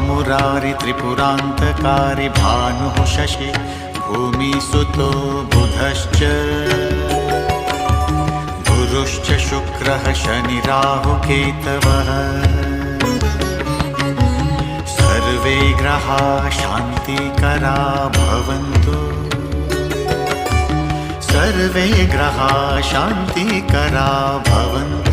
मुरारि त्रिपुरान्तकारि भानुः शशि भूमिसुतो बुधश्च गुरुश्च शुक्रः शनिराहुकेतवः सर्वे ग्रहा शान्तिकरा भवन्तु सर्वे ग्रहा शान्तिकरा भवन्तु।